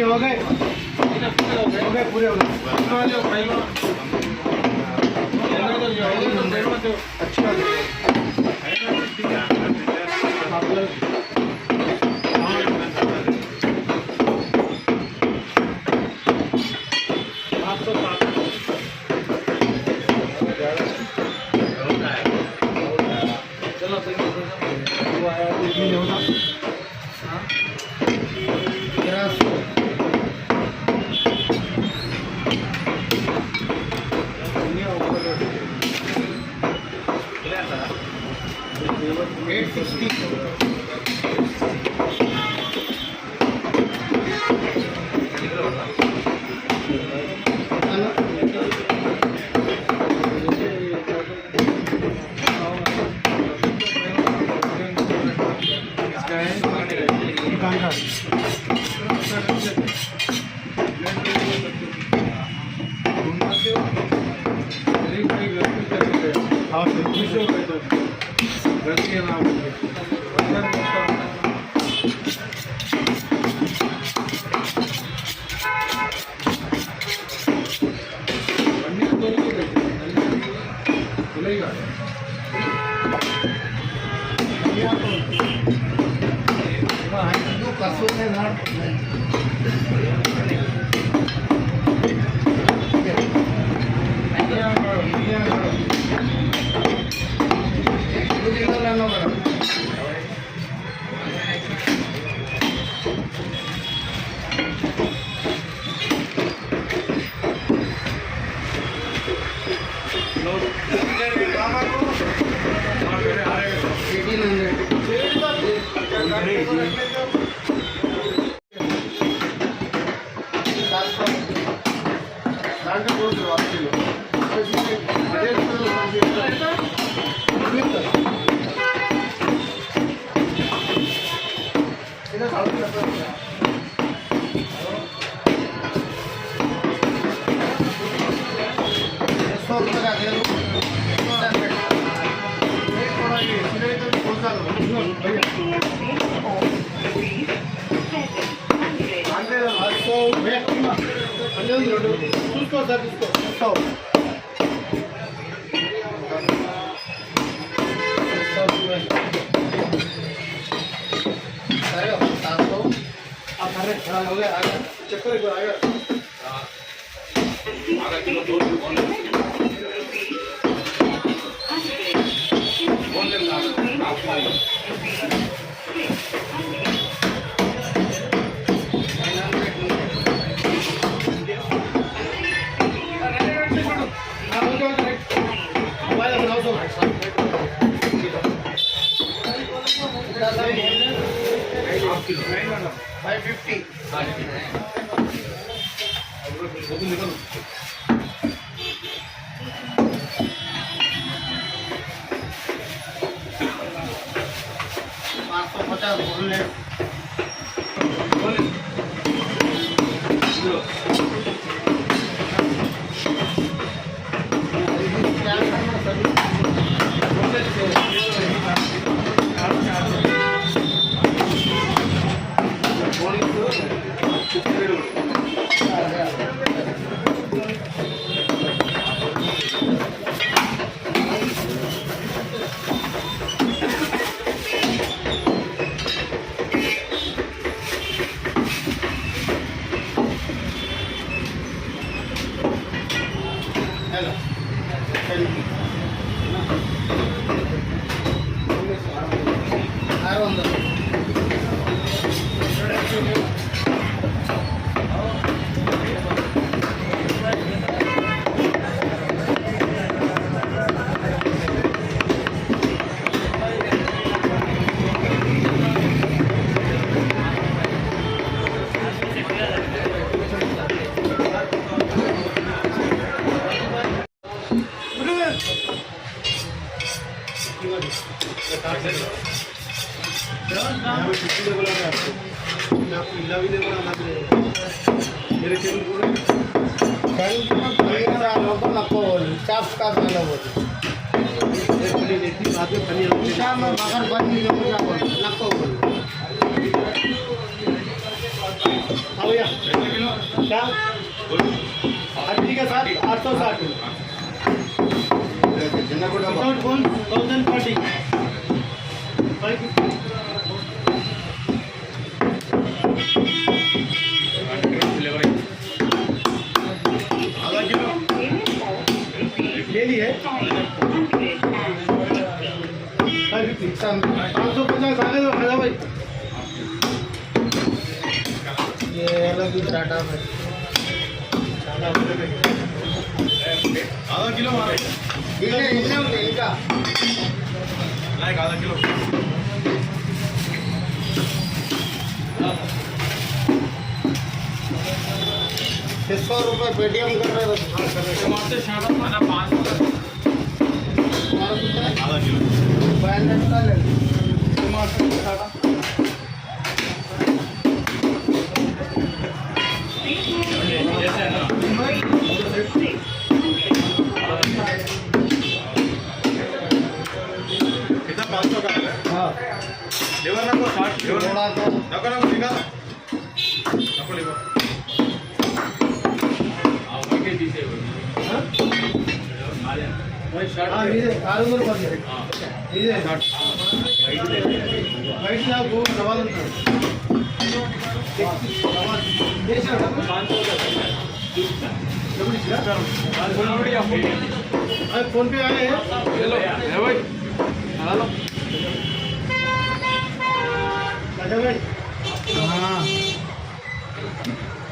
हो गए पूरे हो गए अच्छा Oh yeah. अर्जी के साथ 860 विदाउट 1040 आधा किलो ले ली है 550 आने दो खाजा भाई ये अलग टाटा में आधा किलो मारे इनका लाइक आधा किलो 600 रुपये पेटीएम कर रहे हो टमाटर शादा खाना 500 आधा किलो 500 का ले टमाटर शादा कितना 500 का है हाँ लेवर ना को 60 लेवर ना को ना लिखा ना को लिखा వైట్ నాకు రవాలంటారు फोन पे आए हैं हेलो भाई हेलो भाई हाँ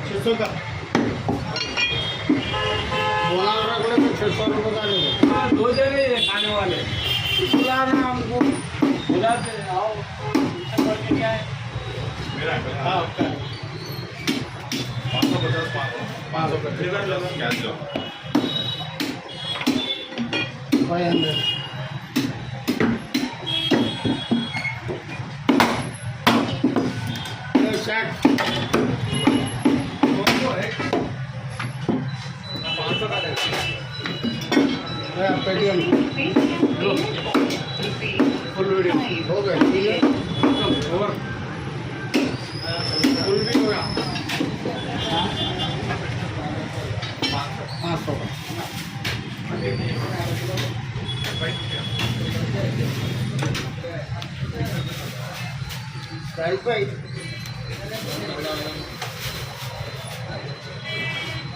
600 का बोला 600 रुपये का लेंगे 2 जने खाने वाले बुलाना हमको बुलाते आओ क्या है मेरा हाँ आपका 550 cash flow 500 Paytm full video हो गया ठीक है ओवर फुल भी हो गया 500 का प्राइस भाई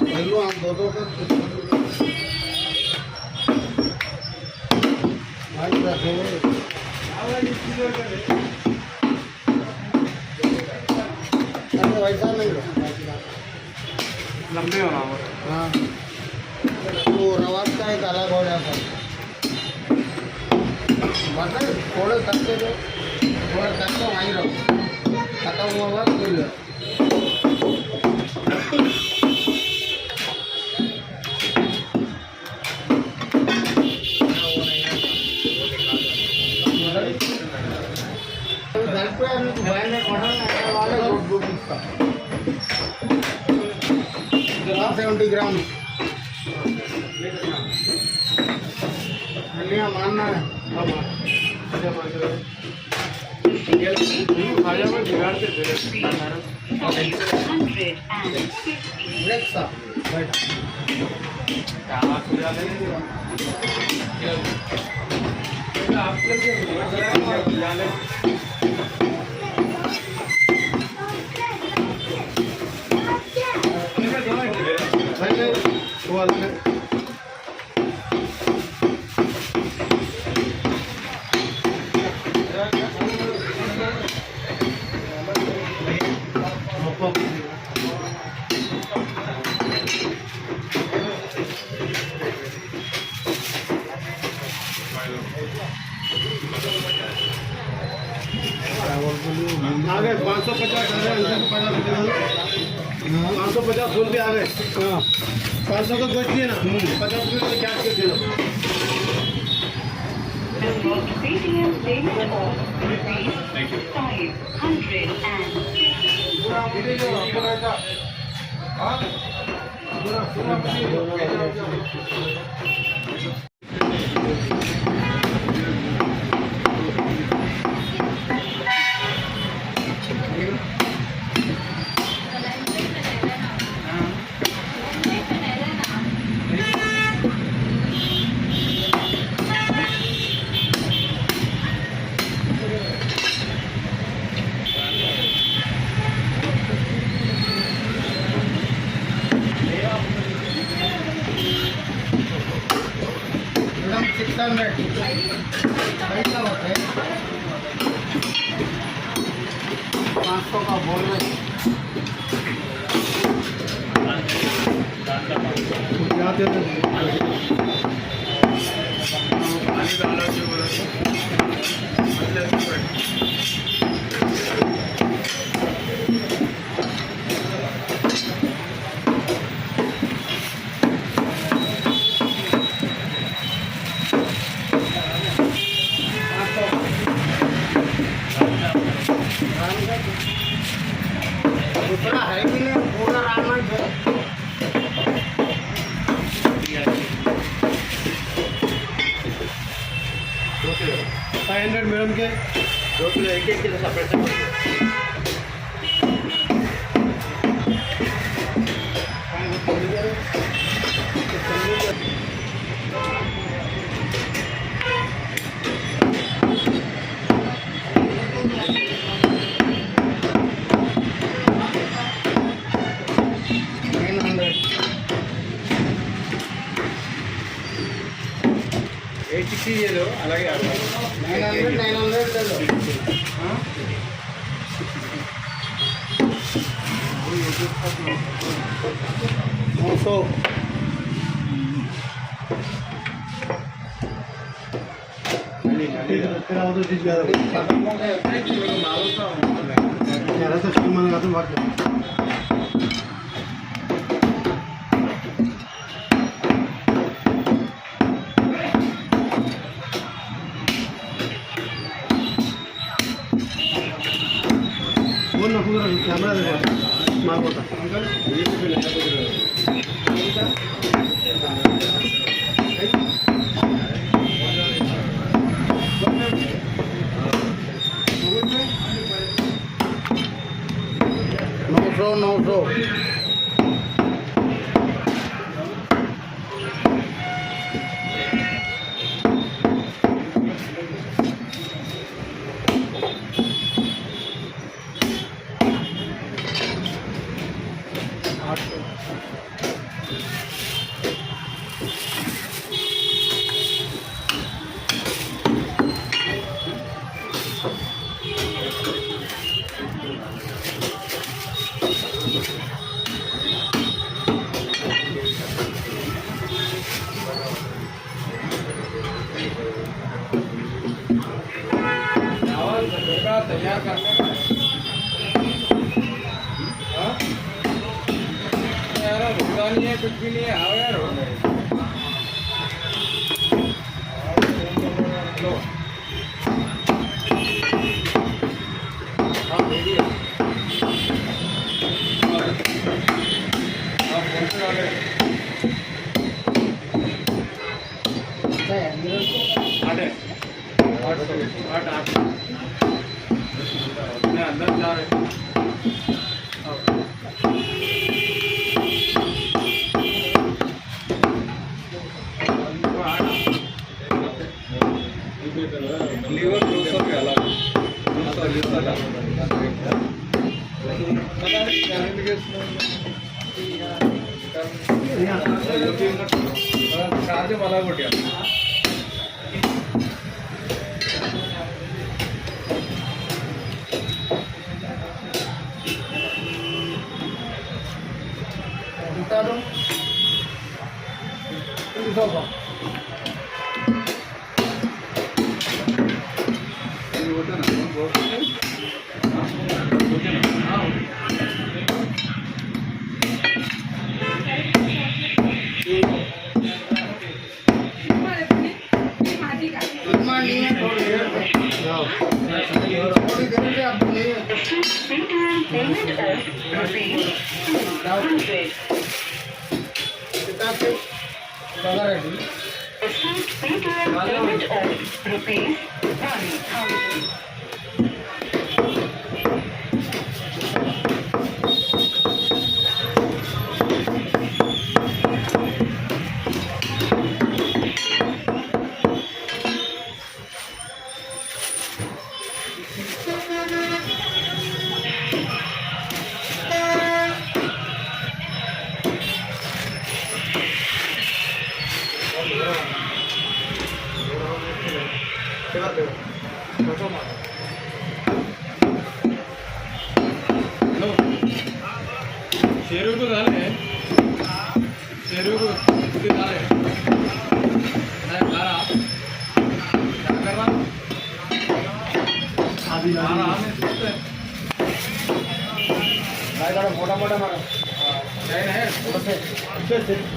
पहले हम दो का वैसा नहीं लंबे होना हाँ वो रवाज का एक अलग हो जाता है मतलब थोड़े खर्चे दो थोड़ा खर्चा वहीं रहो खत्म हुआ बाद मिल जाए ग्राम 70 ग्राम मानना है आ गए 550 550 फूल भी आ गए 500 का गोश्त दिए ना 50 रुपये का कैश कर दे 500 का बोनलेस दूसरा है भी नहीं पूरा रामन है 500 मैडम के 2 किलो 1 किलो सेपरेट ये लो अलग 900 ले लो हाँ 900 तेरा वो तो चीज ज्यादा मेरा तो स्कीम मंगा तो बात कैमरा देखो मार होता नौ सौ तैयार करने का यार रुकता नहीं है कुछ भी नहीं है आओ यार अंदर जा रहे लीवर 200 के अलग 200 लीवर चार्ज वाला गोटिया पेरू तो झाले पेरू किती झाले नाही बारा काय करणार आधी बारा आम्ही सुटतोय काय करा मोठा मोठा मारा नाही नाही थोडंसे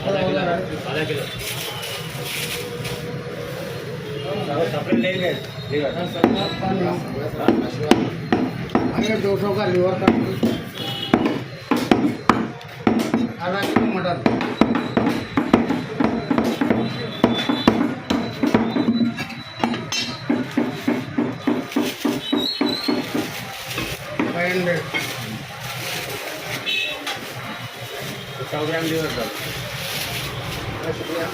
आधा किलो सप्रेट ले गए अरे 200 का लीवर का आधा किलो मटन $100 ग्राम लीवर सर शुक्रिया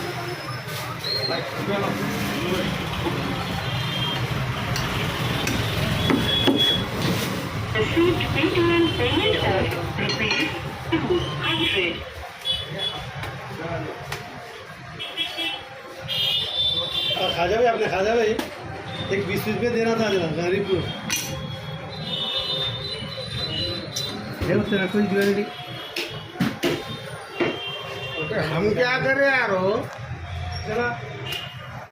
Received P-31 payment of rupees 200. खाजा भाई आपने खाजा भाई एक 20 रुपये देना था जरा गरीब को तेरा कोई ज्वेलरी हम क्या करें यार जरा